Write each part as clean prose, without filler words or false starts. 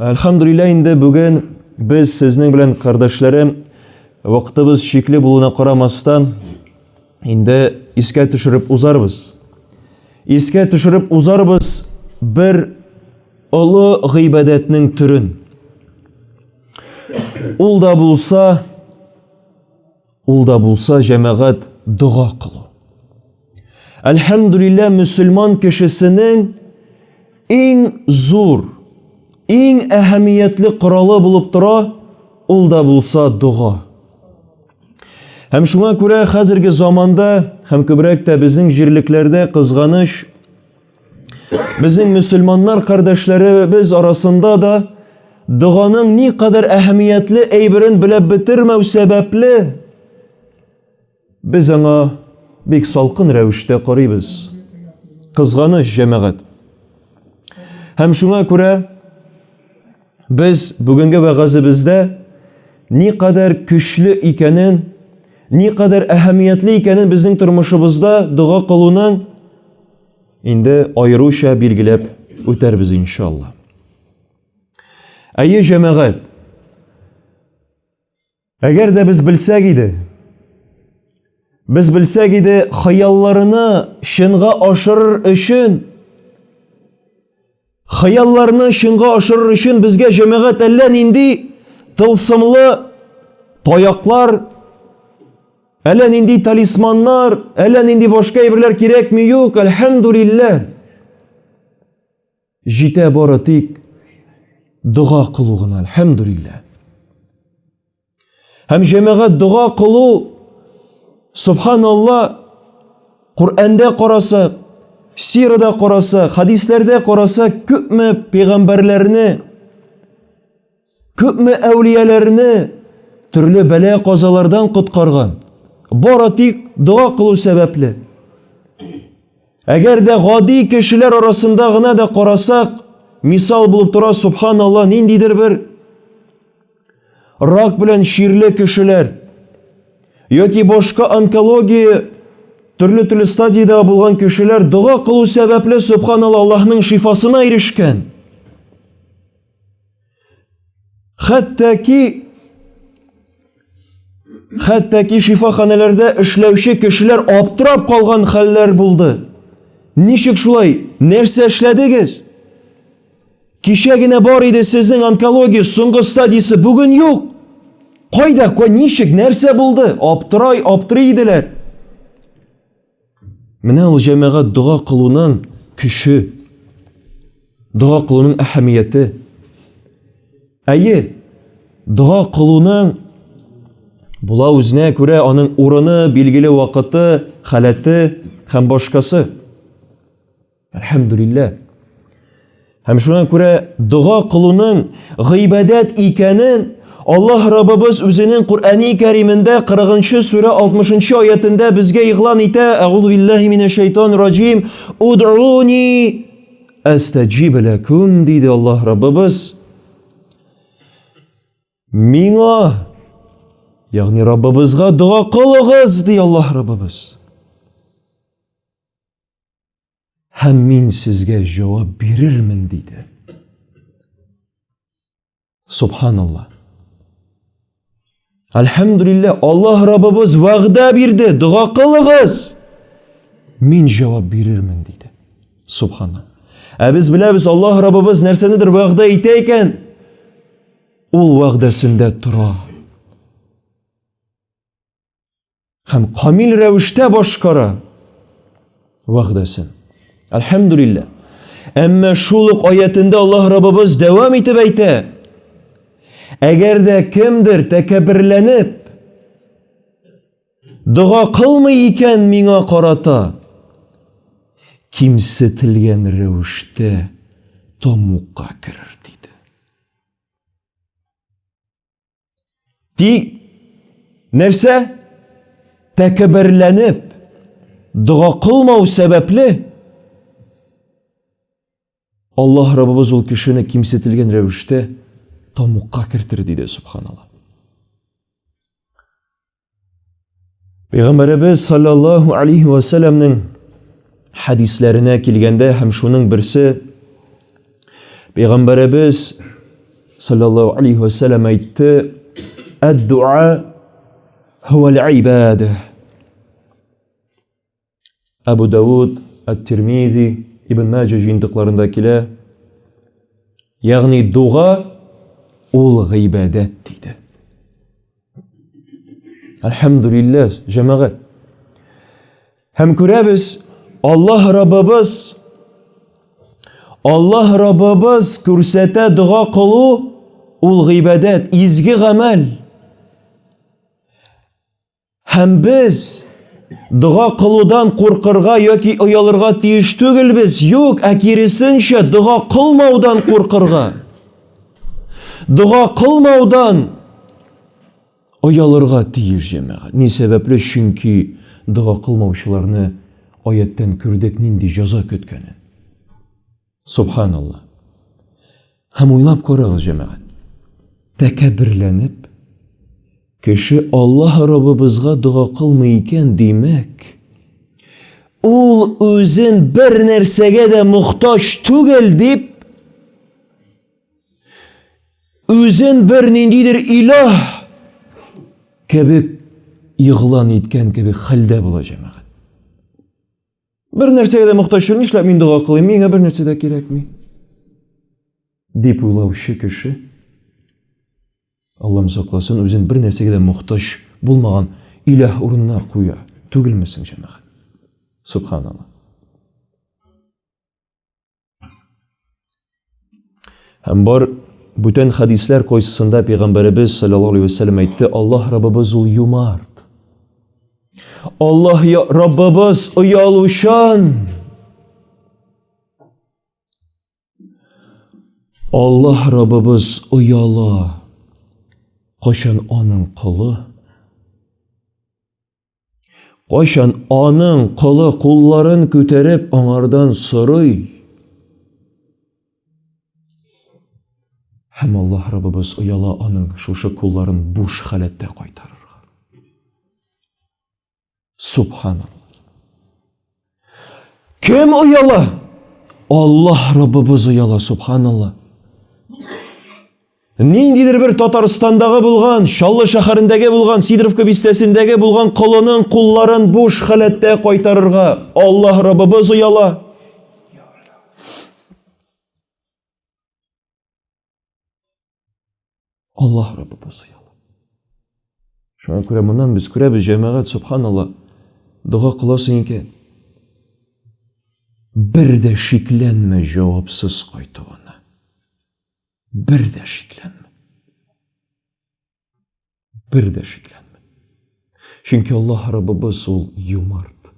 Elhamdülillah inде bugün biz sizning bilan kardeşlerim vaqtimiz şekli buluna qaramasdan inде iske düşürüp uzarbız. İske düşürüp uzarbız bir ulu gıybadetning türün. Ул da bulsa cemaat dua kılı. Elhamdülillah Müslüman kişisinin en zor, en ehemmiyetli kuralı bulup dura, ул da bulsa dua. Hem şuna göre hazırki zamanda, hem kübrek de bizim jirliklerde kızganış, bizim Müslümanlar kardeşleri biz arasında da duanın ne kadar ehemmiyetli eybirin bile bitirme sebepli biz ona bek salkın revişte qarayız. Kızganış cemaat. Hem şuna göre biz bugünkü vaazimizde ne kadar güçlü ikenin, ne kadar ehemmiyetli ikenin bizning turmuşumuzda dua kılunun indi ayrıca bilgilep öterbiz inşallah. Ey cemaat, eğer de biz bilsek idi, hayallarını şınğa aşırır için, bizge cemaat ellen indi tılsımlı tayaklar, ellen indi talismanlar, ellen indi başka eybirler gerek mi yok? Elhamdülillah. Jite baratik dua kılığına elhamdülillah. Hem cemaat dua kılı subhanallah Kur'an'da qarasak, sirada qarasak, hadislerde qarasak köpme peygamberlerini, köpme evliyelerini türlü bela kazalardan kutkargan. Baratik dua kılı sebepli. Eğer de gadi kişiler arasında gına da qarasak, misal bulup dura subhanallah nindidir bir rak bilen şirli kişiler yoki başka onkologiya türlü stadiyada bulgan kişiler dua kılı sebeple subhanallah Allah'ın şifasına erişken. Hatta ki şifahanelerde işlevşi kişiler aptırap kalgan haller buldu. Nişik şulay? Nerse işlediniz? Kişegine var idi sizin onkologiya soңғы stadiyası bugün yok. Koyda nişik nerse buldu? Aptırıydılar. Mine ol cemaat dua kılının küçü, dua kılının ehemmiyeti. Dua kılının bula özüne göre onun oranı, bilgili vakıtı, haleti, hem başkası. Elhamdülillah. Hem şuna göre dua kılının gıybadet ikenin Allah Rabbimiz özünün Kur'an-ı Kerim'inde 40. sure 60. ayetinde bizge ilan ite. Euzubillahimineşşeytanirracim. Ud'uni estecib lekum dedi Allah Rabbimiz. Mina yani Rabbimizga dua kılığız diye Allah Rabbimiz. Hem min sizge cevap verirmin dedi. Subhanallah. Elhamdülillah Allah Rabbimiz va'da birdi. Dua kılığız. Min cevap verirmin dedi. Subhanallah. Biz biliriz Allah Rabbimiz nersenedir va'da iteyken ol va'dasında tura. Hem kamil revişte başkara va'dasın. Elhamdülillah. Ama şuluk ayetinde Allah Rabbimiz devam etip ayte. Eğer de kimdir tekebirlenip dua kılmayken mina karata kimsetilgen revişte tomukka kirir dedi. Nerse tekebirlenip dua kılmağı sebepli Allah Rabbimiz ol kişini kimsetilgen revişte tomukka kirtir dedi subhanallah. Peygamberimiz sallallahu aleyhi ve sellem'nin hadislerine kelgende hem şunun birisi Peygamberimiz sallallahu aleyhi ve sellem aytты: "Ад-дуа хувал ибада." Abu Davud, At-Tirmizi, Ibn Majah жиынтыкларында килә. Ягъни дуга ул гыйбадат диде. Әлхәмдүлилләһ, җәмәгать. Һәм күрәбез, Аллаһ Раббыбыз күрсәтә дуга кылу ул гыйбадат, изге гамәл. Һәм без дуга кылудан куркырга яки оялырга тиеш түгелбез. Юк, киресенчә дуга кылмаудан куркырга. Дуга кылмаудан оялырга тиеш җәмәгать. Ни сәбәпле? Чөнки дуга кылмаучыларны аяттан күрдек нинди җәза көткәнен. Субханаллах. Һәм уйлап карагыз җәмәгать. Тәкәбберләнеп кеше Аллаһ Раббыбызга дуга кылмый икән димәк, ул үзен бер нәрсәгә дә мохтаҗ түгел дип, үзен бер ниндидер илаһ кебек игълан иткән кебек хәлдә була җәмәгать. Бер нәрсәгә дә мохтаҗ түгел, нишләп мин дуга кылыйм, миңа бер нәрсә дә кирәкми дип уйлаучы кеше, Аллам сакласын, үзен бер нәрсәгә дә мохтаҗ булмаган илаһ урынына куя. Түгелмесең җәмәгать. Субханаллах. Һәм бар бүтән хадисләр кайсысында Пәйгамбәребез саллаллаһу алейхи ва саллям әйтте: Аллаһ Раббыбыз ул юмарт. Аллаһ Раббыбыз оялучан. Аллаһ Раббыбыз ояла. Кайчан аның кылы кулларын күтәреп аңардан сорый. Һәм Аллаһ Раббыбыз ояла аның шушы кулларын буш халәттә кайтарырга. Субханаллах. Кем ояла? Аллаһ Раббыбыз ояла, субханаллах. Ниндидер бер Татарстандагы булган, Шаллы шәһәрендәге булган, Сидоровка бистәсендәге булган кылының кулларын буш халәттә кайтарырга Аллаһ Раббыбыз ояла. Аллаһ Раббыбыз ояла. Шуңа күрә моннан без күрәбез җәмәгать, субханаллах, дуга кыласың икән, бер дә шикләнмә җавапсыз кайтуына. Бер дә шикләнмә. Бер дә шикләнмә. Чөнки Аллаһ Раббыбыз ул юмарт.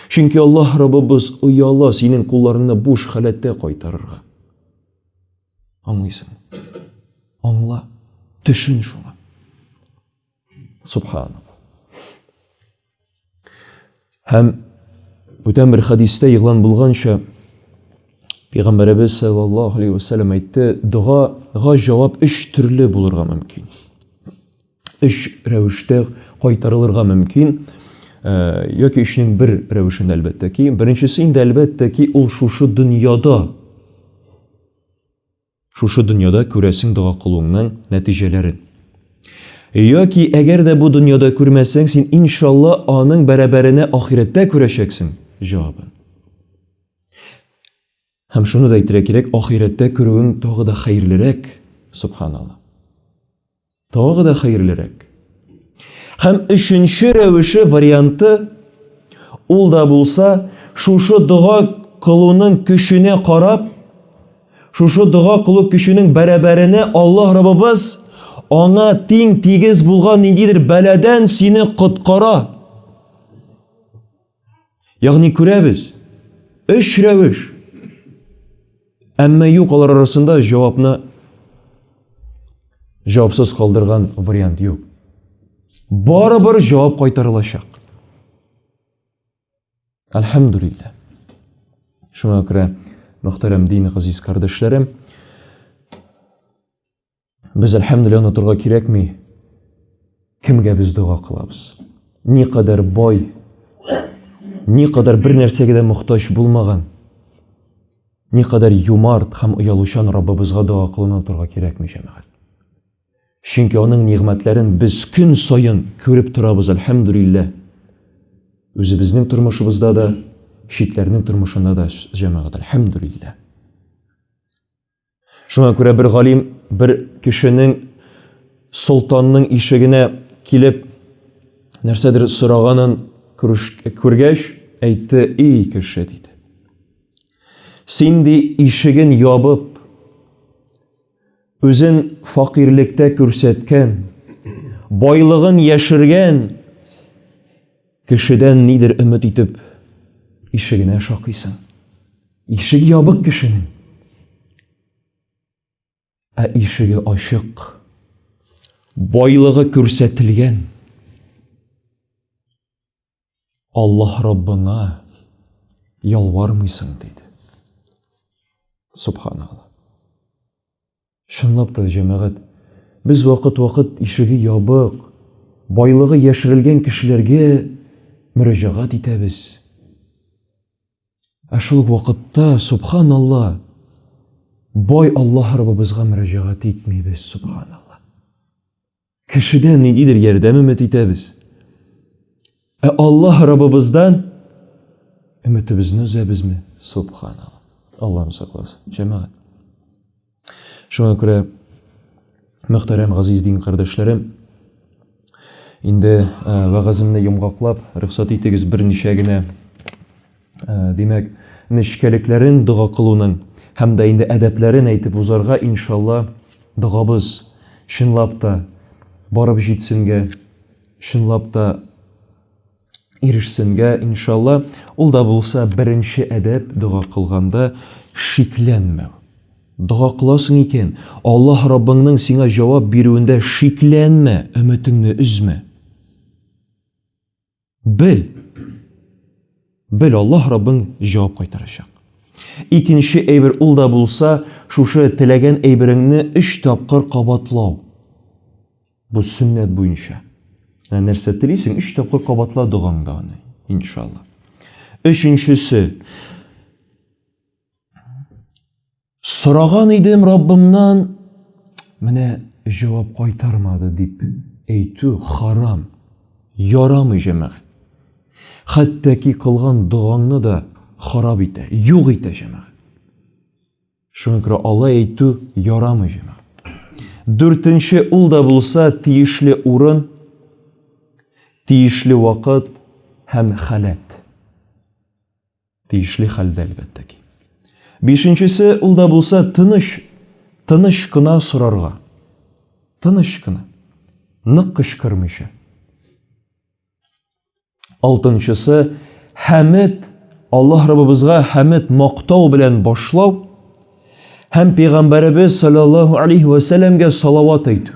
Чөнки Аллаһ Раббыбыз ояла синең кулларыңны буш халәттә кайтарырга. Аңлыйсың? Аңла, төшен шуңа. Субханаллах. Һәм бүтән бер хадистә игълан булганча, Пәйгамбәребез саллаллаһу алейхи ва саллям әйтте: дугага җавап 3 төрле булырга мөмкин. 3 рәвештә кайтарылырга мөмкин. Яки 3-нең бер рәвешендә әлбәттә ки. Беренчесе инде әлбәттә ки ул шушы дөньяда күрәсең дуга кылуыңның нәтиҗәләрен. Яки әгәр дә бу дөньяда күрмәсәң, син иншалла аның бәрабәренә ахирәттә күрәчәксең җавабын. Һәм шуны да әйтергә кирәк, ахирәттә күрүең тагы да хәерлерәк, субханаллах. Тагы да хәерлерәк. Һәм 3-нче рәвеше, варианты, ул да булса, шушы дуга кылуның көченә карап, шушы дуга кылу көченең бәрабәренә Аллаһ Раббыбыз аңа тиң тигез булган ниндидер бәладән сине коткара. Ягъни күрәбез, 3 рәвеш. Әмма юк, алар арасында җавапсыз калдырган вариант юк. Барыбер җавап кайтарылачак. Әлхәмдүлилләһ. Шуңа күрә, мөхтәрәм дин газиз кардәшләрем, без әлхәмдүлилләһ онытырга кирәкми, кемгә без дуга кылабыз. Никадәр бай, никадәр бер нәрсәгә дә мохтаҗ булмаган, никадәр юмарт һәм оялучан Раббыбызга дуа кылына торга кирәкми җәмәгать. Чөнки аның нигъмәтләрен без көн сайын күреп торабыз, әлхәмдүлилләh. Үзебезнең тормышыбызда да, читләрнең тормышында да җәмәгать, әлхәмдүлилләh. Шуңа күрә бер галим бер кешенең солтанның ишегенә килеп нәрсәдер сораганын күргәч, әйтте: "И кеше", диде. "Син ишеген ябып, үзен фақирлектә күрсәткән, байлыгын яшергән кешедән нидер өмет итеп ишегенә шакыйсың. Ишеге ябык кешенең, ә ишеге ачык, байлыгы күрсәтелгән. Аллаһ Раббыңа ялвармыйсың", диде. Субханаллах. Шунлап та җәмәгать, без вакыт ишеге ябык, байлыгы яшерелгән кешеләргә мөрәҗәгать итәбез. Ә шул вакытта, субханаллах, бай Аллаһ Раббыбызга мөрәҗәгать итмибез, субханаллах. Кешедән ниндидер ярдәм өмет итәбез. Ә Аллаһ Раббыбыздан өметебезне үзәбезме? Субханаллах. Аллаһым сакласын. Җәмәгать. Шуңа күрә, мөхтәрәм газиз дин кардәшләрем, инде вәгаземне йомгаклап, рөхсәт итегез берничә генә димәк, нечкәлекләрен дуга кылуның һәм дә инде әдәпләрен әйтеп узарга, иншалла, дугабыз чынлап та барып җитсенгә, чынлап та ирешсенгә, иншалла. Ул да булса беренче әдәп дуга кылганда шикләнмәү. Дуга кыласың икән, Аллаһ Раббыңның сиңа җавап бирүендә шикләнмә, өметеңне үзмә. Бел, Аллаһ Раббың җавап кайтарачак. Икенче әйбер ул да булса, шушы теләгән әйбереңне 3 тапкыр кабатлау. Бу сөннәт буенча. Нәрсә телисең, 3 тапкыр кабатла дугаңда аны, иншалла. Өченчесе, сораган идем Раббымнан, менә җавап кайтармады дип әйтү харам, ярамый җәмәгать. Хәттәки кылган дугаңны да харап итә, юк итә җәмәгать. Шуңа күрә алай әйтү ярамый җәмәгать. Дүртенче, ул да булса тиешле урын, тиешле вакыт һәм халат. Тиешле хәлдә әлбәттә ки. Бишенчесе, ул да булса тыныч кына сорарга. Тыныч кына, нык кычкырмыйча. Алтынчысы, хәмид, Аллаһ Раббыбызга хәмид мактау белән башлау һәм Пәйгамбәребез саллаллаһу алейхи ва сәлләмгә салават әйтү.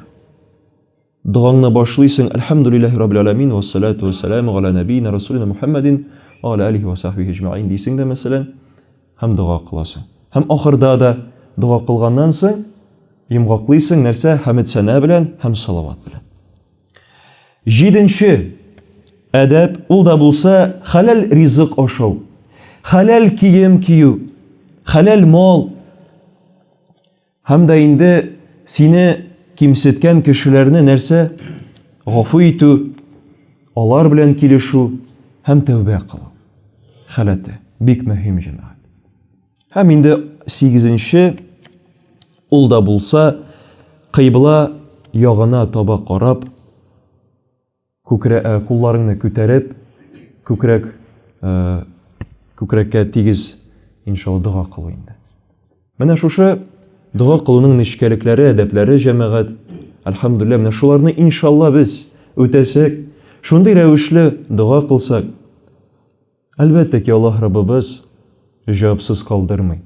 Дугаңны башлыйсың: "Әлхәмдүлиллаһи раббил аламин ва салату ва саламу ала набийина расулина Мухаммадин ва ала алихи ва сахбихи аҗмаин" дисең дә мәсәлән, һәм дуга кыласың. Һәм ахырда да дуга кылганнан соң йомгаклыйсың нәрсә? Хәмид сана белән һәм салават белән. Җиденче әдәп, ул да булса халал ризык ашау, халал кием кию, халал мал. Һәм да инде сине кимсеткән кешеләрне нәрсә? Гафу итү, алар белән килешү һәм тәүбә кылу. Халаты бик мөһим җәмәгать. Һәм инде 8нче, ул да булса кыйбла ягына таба карап, кулларыңны күтәреп, күкрәккә тигез, иншалла, дуга кылу инде. Менә шушы дуга кылуның нечкәлекләре, әдәпләре җәмәгать. Әлхәмдүлилләh, менә шуларны иншалла без үтәсәк, шундый рәвешле дуга кылсак, әлбәттә ки Аллаһ Раббыбыз җавапсыз калдырмый.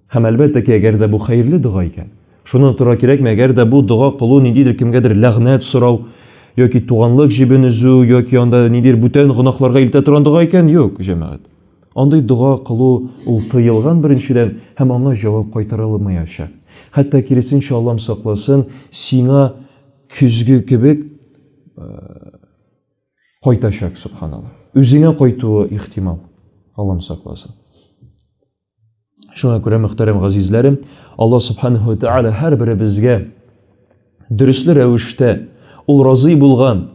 Һәм әлбәттә ки, әгәр дә бу хәерле дуга икән, шуның туры кирәкме? Әгәр дә бу дуга кылу ниндидер кемгәдер ләгънәт сорау, яки туганлык җибен үзү, яки анда нидер бүтән гынаһларга илтә торган дуга икән, юк, җәмәгать. Андый дуга кылу ул тыелган беренчедән, һәм аңа җавап кайтарылмаячак. Хәтта киресенчә, Аллаһ сакласын, сиңа күзге кебек кайтачак, субханаллах. Үзеңә кайтуы ихтимал. Аллаһ сакласын. Шуңа күрә, мөхтәрәм газизләрем, Аллаһ Субханаһу ва Тааля һәрберебезгә дөрестле рәвештә, ул разый булган,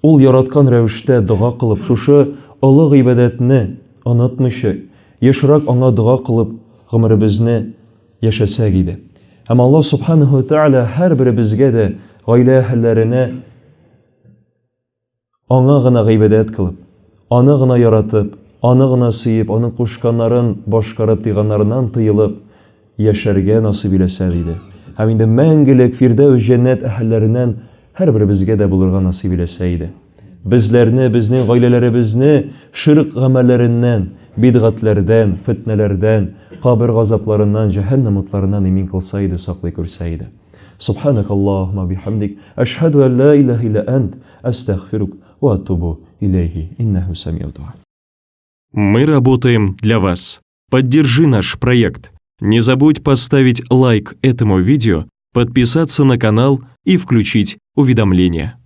ул яраткан рәвештә дуга кылып, шушы олуг ибадәтне онытмыйча, ешрак аңа дуга кылып, гомеребезне яшәсәк иде. Һәм Аллаһ Субханаһу ва Тааля һәрберебезгә дә гаилә әһелләренә аңа гына гыйбадәт кылып, аны гына яратып, аны гына сөеп, аның кушканнарын башкарып, тыйганнарыннан тыелып яшәргә насыйп итсә иде. Һәм инде мәңгелек фирдәүс җәннәт әһелләреннән һәрберебезгә дә булырга насыйп итсә иде. Безләрне, безнең гаиләләребезне ширк гамәлләреннән, бидгатьләрдән, фитнәләрдән, кабер газапларыннан, җәһәннәм утларыннан имин кылса иде, саклый күрсә иде. Субханакаллаһумма бихамдик, ашһаду ан ла илаха илля ант, астагфирук ва атубу илейхи, иннаху сами'уд дуа. Мы работаем для вас. Поддержи наш проект. Не забудь поставить лайк этому видео, подписаться на канал и включить уведомления.